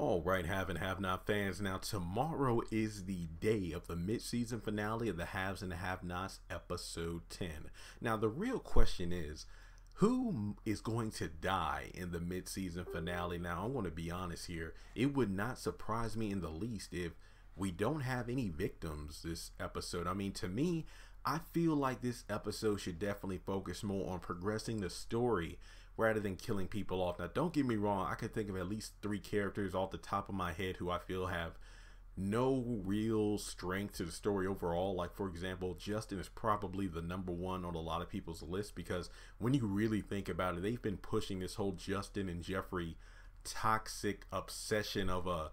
All right, have and have not fans. Now, tomorrow is the day of the mid-season finale of the Haves and the Have-Nots episode 10. Now, the real question is, who is going to die in the mid-season finale? Now, I'm going to be honest here. It would not surprise me in the least if we don't have any victims this episode. I mean, to me, I feel like this episode should definitely focus more on progressing the story rather than killing people off. Now, don't get me wrong, I could think of at least 3 characters off the top of my head who I feel have no real strength to the story overall. Like, for example, Justin is probably the #1 on a lot of people's list, because when you really think about it, they've been pushing this whole Justin and Jeffrey toxic obsession of a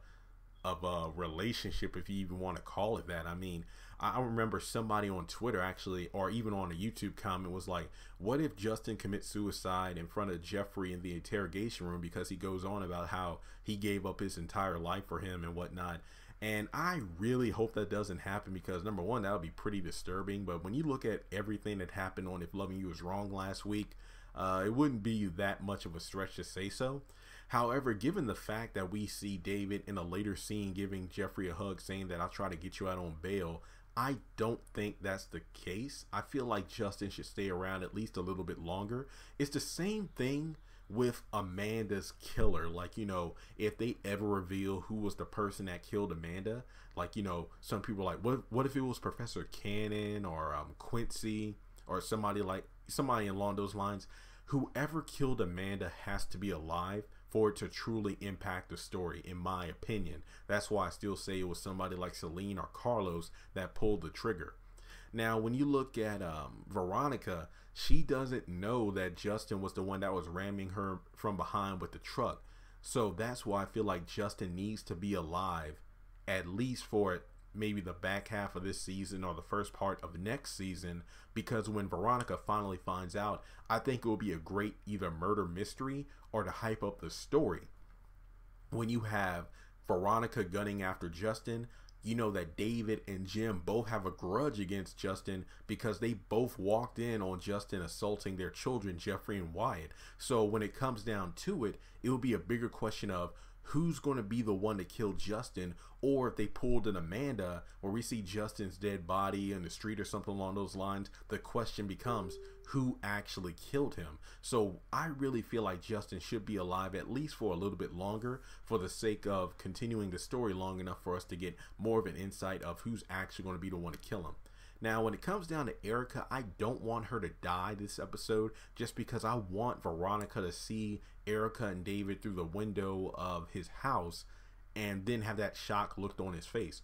relationship, if you even want to call it that. I mean, I remember somebody on Twitter actually, or even on a YouTube comment, was like, what if Justin commits suicide in front of Jeffrey in the interrogation room, because he goes on about how he gave up his entire life for him and whatnot. And I really hope that doesn't happen, because #1, that would be pretty disturbing. But when you look at everything that happened on If Loving You Is Wrong last week, it wouldn't be that much of a stretch to say so. However, given the fact that we see David in a later scene giving Jeffrey a hug saying that I'll try to get you out on bail, I don't think that's the case. I feel like Justin should stay around at least a little bit longer. It's the same thing with Amanda's killer. Like, you know, if they ever reveal who was the person that killed Amanda, like, you know, some people are like, what if it was Professor Cannon or Quincy or somebody along those lines? Whoever killed Amanda has to be alive for it to truly impact the story, in my opinion. That's why I still say it was somebody like Celine or Carlos that pulled the trigger. Now, when you look at Veronica, she doesn't know that Justin was the one that was ramming her from behind with the truck. So that's why I feel like Justin needs to be alive, at least for maybe the back half of this season or the first part of the next season, because when Veronica finally finds out, I think it will be a great either murder mystery or to hype up the story. When you have Veronica gunning after Justin, you know that David and Jim both have a grudge against Justin because they both walked in on Justin assaulting their children, Jeffrey and Wyatt. So when it comes down to it, it will be a bigger question of who's going to be the one to kill Justin, or if they pulled an Amanda where we see Justin's dead body in the street or something along those lines, the question becomes who actually killed him. So I really feel like Justin should be alive at least for a little bit longer, for the sake of continuing the story long enough for us to get more of an insight of who's actually going to be the one to kill him. Now, when it comes down to Erica, I don't want her to die this episode, just because I want Veronica to see Erica and David through the window of his house and then have that shock looked on his face.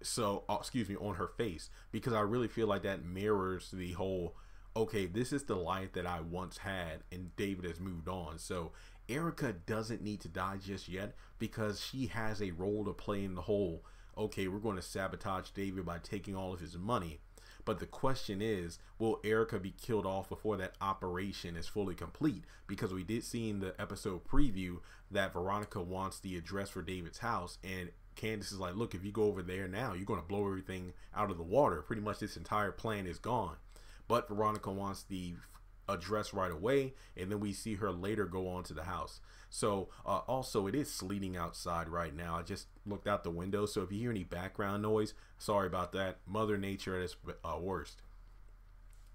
So, on her face, because I really feel like that mirrors the whole, okay, this is the life that I once had and David has moved on. So Erica doesn't need to die just yet, because she has a role to play in the whole, okay, we're going to sabotage David by taking all of his money. But the question is, will Erica be killed off before that operation is fully complete? Because we did see in the episode preview that Veronica wants the address for David's house, and Candace is like, look, if you go over there now, you're going to blow everything out of the water. Pretty much this entire plan is gone. But Veronica wants the address right away, and then we see her later go on to the house. So also, it is sleeting outside right now. I just looked out the window, so if you hear any background noise, sorry about that. Mother Nature at its worst.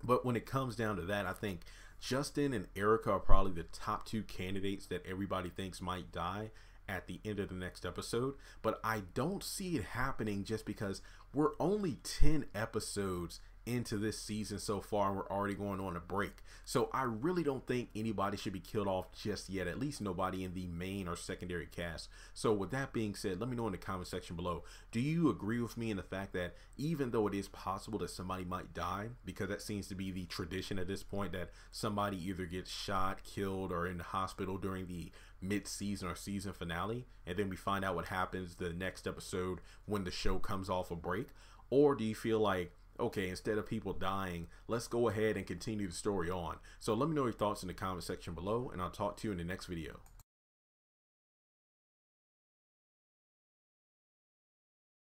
But when it comes down to that, I think Justin and Erica are probably the top 2 candidates that everybody thinks might die at the end of the next episode. But I don't see it happening, just because we're only 10 episodes into this season so far, and we're already going on a break. So I really don't think anybody should be killed off just yet, at least nobody in the main or secondary cast. So with that being said, let me know in the comment section below, do you agree with me in the fact that even though it is possible that somebody might die, because that seems to be the tradition at this point, that somebody either gets shot, killed, or in the hospital during the mid-season or season finale, and then we find out what happens the next episode when the show comes off a break? Or do you feel like, okay, instead of people dying, let's go ahead and continue the story on? So let me know your thoughts in the comment section below, and I'll talk to you in the next video.